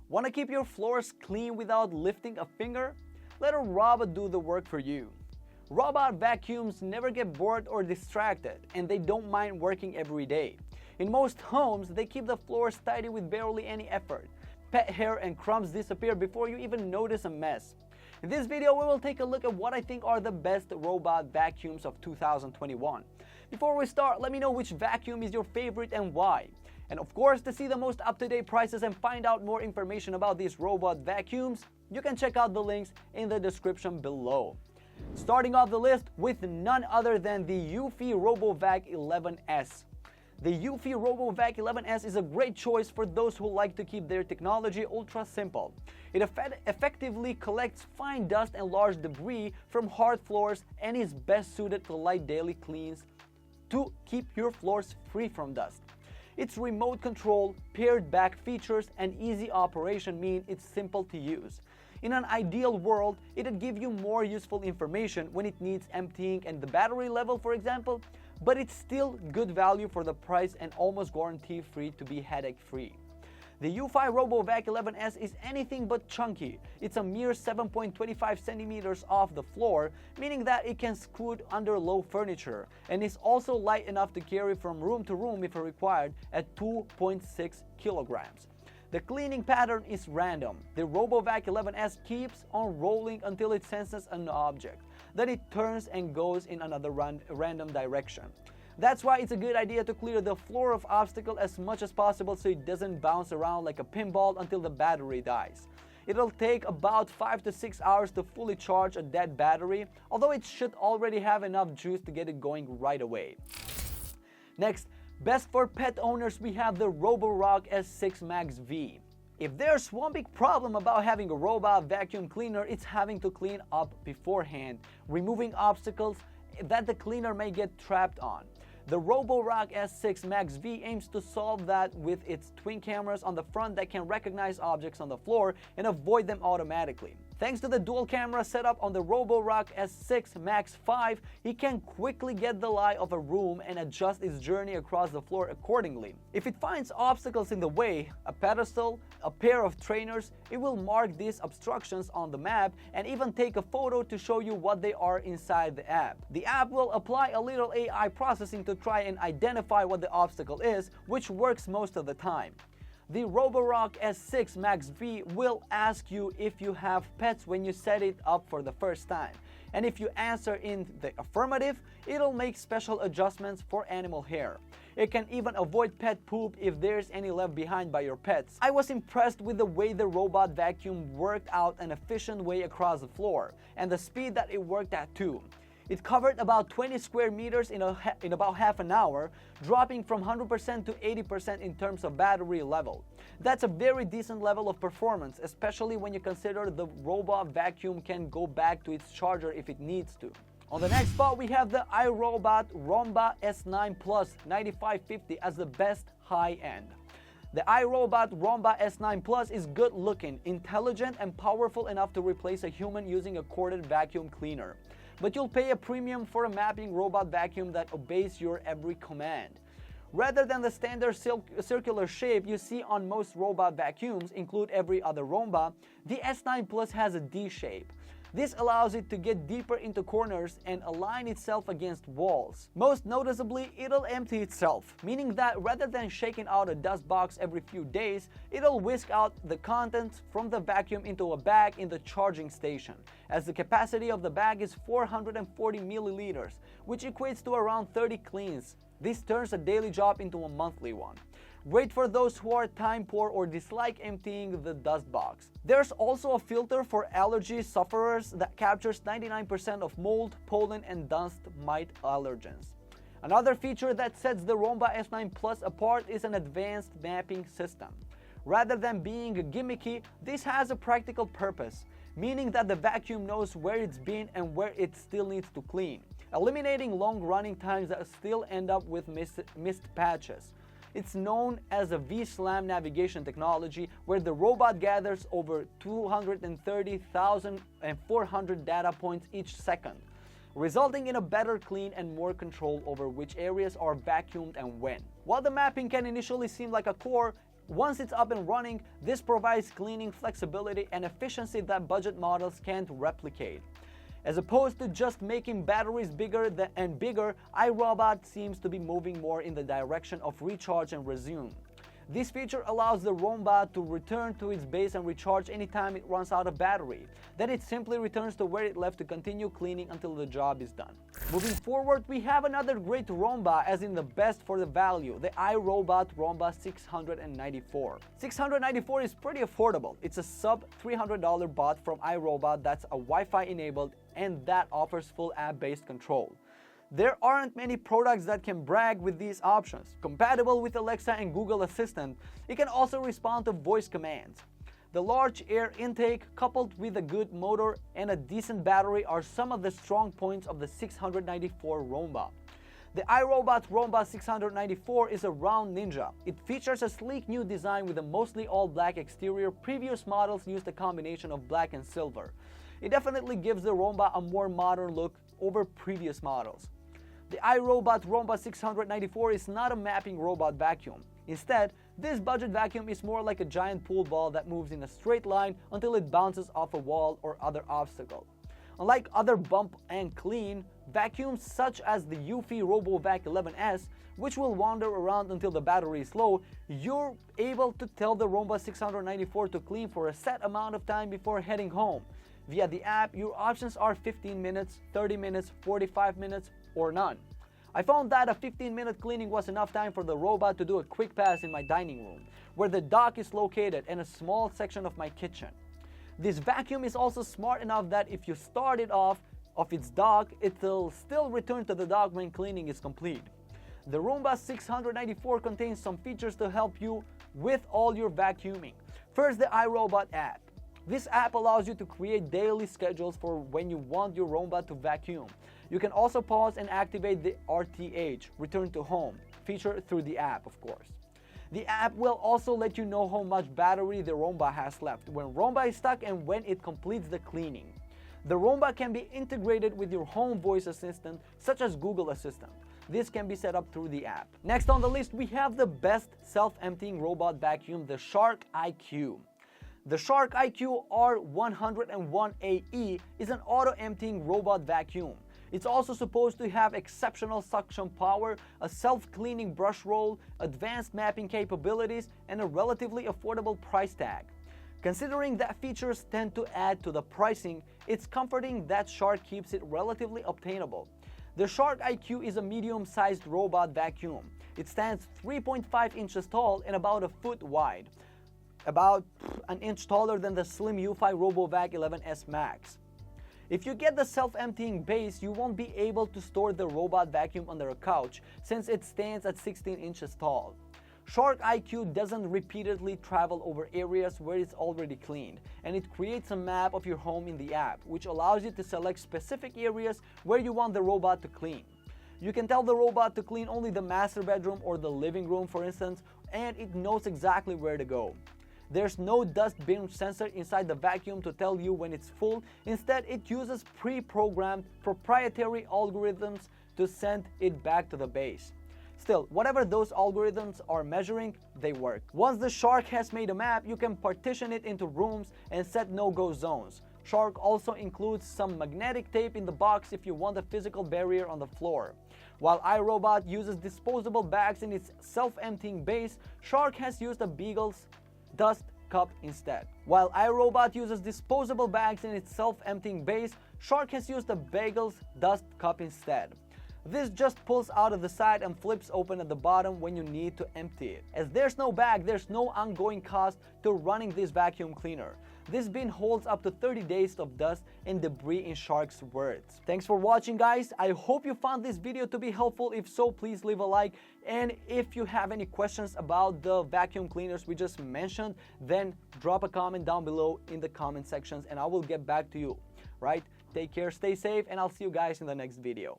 Want to keep your floors clean without lifting a finger? Let a robot do the work for you. Robot vacuums never get bored or distracted, and they don't mind working every day. In most homes, they keep the floors tidy with barely any effort. Pet hair and crumbs disappear before you even notice a mess. In this video, we will take a look at what I think are the best robot vacuums of 2021. Before we start, let me know which vacuum is your favorite and why. And of course, to see the most up-to-date prices and find out more information about these robot vacuums, you can check out the links in the description below. Starting off the list with none other than the Eufy Robovac 11S. The Eufy Robovac 11S is a great choice for those who like to keep their technology ultra simple. It effectively collects fine dust and large debris from hard floors and is best suited to light daily cleans to keep your floors free from dust. Its remote control, pared back features, and easy operation mean it's simple to use. In an ideal world, it'd give you more useful information when it needs emptying and the battery level, for example, but it's still good value for the price and almost guarantee-free to be headache-free. The Eufy Robovac 11S is anything but chunky. It's a mere 7.25 centimeters off the floor, meaning that it can scoot under low furniture, and is also light enough to carry from room to room if required at 2.6 kilograms. The cleaning pattern is random. The Robovac 11S keeps on rolling until it senses an object. Then it turns and goes in another random direction. That's why it's a good idea to clear the floor of obstacles as much as possible so it doesn't bounce around like a pinball until the battery dies. It'll take about 5 to 6 hours to fully charge a dead battery, although it should already have enough juice to get it going right away. Next, best for pet owners, we have the Roborock S9 MaxV. If there's one big problem about having a robot vacuum cleaner, it's having to clean up beforehand, removing obstacles that the cleaner may get trapped on. The Roborock S9 MaxV aims to solve that with its twin cameras on the front that can recognize objects on the floor and avoid them automatically. Thanks to the dual camera setup on the Roborock S9 MaxV, it can quickly get the lie of a room and adjust its journey across the floor accordingly. If it finds obstacles in the way, a pedestal, a pair of trainers, it will mark these obstructions on the map and even take a photo to show you what they are inside the app. The app will apply a little AI processing to try and identify what the obstacle is, which works most of the time. The Roborock S9 MaxV will ask you if you have pets when you set it up for the first time. And if you answer in the affirmative, it'll make special adjustments for animal hair. It can even avoid pet poop if there's any left behind by your pets. I was impressed with the way the robot vacuum worked out an efficient way across the floor, and the speed that it worked at too. It covered about 20 square meters in about half an hour, dropping from 100% to 80% in terms of battery level. That's a very decent level of performance, especially when you consider the robot vacuum can go back to its charger if it needs to. On the next spot, we have the iRobot Roomba S9 Plus 9550 as the best high-end. The iRobot Roomba S9 Plus is good looking, intelligent, and powerful enough to replace a human using a corded vacuum cleaner. But you'll pay a premium for a mapping robot vacuum that obeys your every command. Rather than the standard circular shape you see on most robot vacuums, include every other Roomba, the S9 Plus has a D shape. This allows it to get deeper into corners and align itself against walls. Most noticeably, it'll empty itself, meaning that rather than shaking out a dust box every few days, it'll whisk out the contents from the vacuum into a bag in the charging station, as the capacity of the bag is 440 milliliters, which equates to around 30 cleans. This turns a daily job into a monthly one. Great for those who are time poor or dislike emptying the dust box. There's also a filter for allergy sufferers that captures 99% of mold, pollen, and dust mite allergens. Another feature that sets the Roomba S9 Plus apart is an advanced mapping system. Rather than being gimmicky, this has a practical purpose, meaning that the vacuum knows where it's been and where it still needs to clean, eliminating long running times that still end up with missed patches. It's known as a V-SLAM navigation technology, where the robot gathers over 230,400 data points each second, resulting in a better clean and more control over which areas are vacuumed and when. While the mapping can initially seem like a chore, Once it's up and running, this provides cleaning flexibility and efficiency that budget models can't replicate. As opposed to just making batteries bigger and bigger, iRobot seems to be moving more in the direction of recharge and resume. This feature allows the Roomba to return to its base and recharge anytime it runs out of battery. Then it simply returns to where it left to continue cleaning until the job is done. Moving forward, we have another great Roomba, as in the best for the value, the iRobot Roomba 694. 694 is pretty affordable. It's a sub $300 bot from iRobot that's a Wi-Fi enabled and that offers full app-based control. There aren't many products that can brag with these options. Compatible with Alexa and Google Assistant, it can also respond to voice commands. The large air intake coupled with a good motor and a decent battery are some of the strong points of the 694 Roomba. The iRobot Roomba 694 is a round ninja. It features a sleek new design with a mostly all-black exterior. Previous models used a combination of black and silver. It definitely gives the Roomba a more modern look over previous models. The iRobot Roomba 694 is not a mapping robot vacuum. Instead, this budget vacuum is more like a giant pool ball that moves in a straight line until it bounces off a wall or other obstacle. Unlike other bump and clean vacuums such as the Eufy Robovac 11S, which will wander around until the battery is low, you're able to tell the Roomba 694 to clean for a set amount of time before heading home. Via the app, your options are 15 minutes, 30 minutes, 45 minutes, or none. I found that a 15-minute cleaning was enough time for the robot to do a quick pass in my dining room, where the dock is located, and a small section of my kitchen. This vacuum is also smart enough that if you start it off its dock, it'll still return to the dock when cleaning is complete. The Roomba 694 contains some features to help you with all your vacuuming. First, the iRobot app. This app allows you to create daily schedules for when you want your Roomba to vacuum. You can also pause and activate the RTH, return to home, feature through the app, of course. The app will also let you know how much battery the Roomba has left, when Roomba is stuck, and when it completes the cleaning. The Roomba can be integrated with your home voice assistant, such as Google Assistant. This can be set up through the app. Next on the list, we have the best self-emptying robot vacuum, the Shark IQ. The Shark IQ R101AE is an auto-emptying robot vacuum. It's also supposed to have exceptional suction power, a self-cleaning brush roll, advanced mapping capabilities, and a relatively affordable price tag. Considering that features tend to add to the pricing, it's comforting that Shark keeps it relatively obtainable. The Shark IQ is a medium-sized robot vacuum. It stands 3.5 inches tall and about a foot wide, about an inch taller than the slim Eufy Robovac 11S Max. If you get the self-emptying base, you won't be able to store the robot vacuum under a couch since it stands at 16 inches tall. Shark IQ doesn't repeatedly travel over areas where it's already cleaned, and it creates a map of your home in the app, which allows you to select specific areas where you want the robot to clean. You can tell the robot to clean only the master bedroom or the living room, for instance, and it knows exactly where to go. There's no dust bin sensor inside the vacuum to tell you when it's full. Instead, it uses pre-programmed proprietary algorithms to send it back to the base. Still, whatever those algorithms are measuring, they work. Once the Shark has made a map, you can partition it into rooms and set no-go zones. Shark also includes some magnetic tape in the box if you want a physical barrier on the floor. While iRobot uses disposable bags in its self-emptying base, Shark has used a Beagle's dust cup instead. While iRobot uses disposable bags in its self-emptying base, Shark has used a Beagle's dust cup instead. This just pulls out of the side and flips open at the bottom when you need to empty it. As there's no bag, there's no ongoing cost to running this vacuum cleaner. This bin holds up to 30 days of dust and debris in Shark's words. Thanks for watching, guys. I hope you found this video to be helpful. If so, please leave a like. And if you have any questions about the vacuum cleaners we just mentioned, then drop a comment down below in the comment sections and I will get back to you. Right? Take care, stay safe, and I'll see you guys in the next video.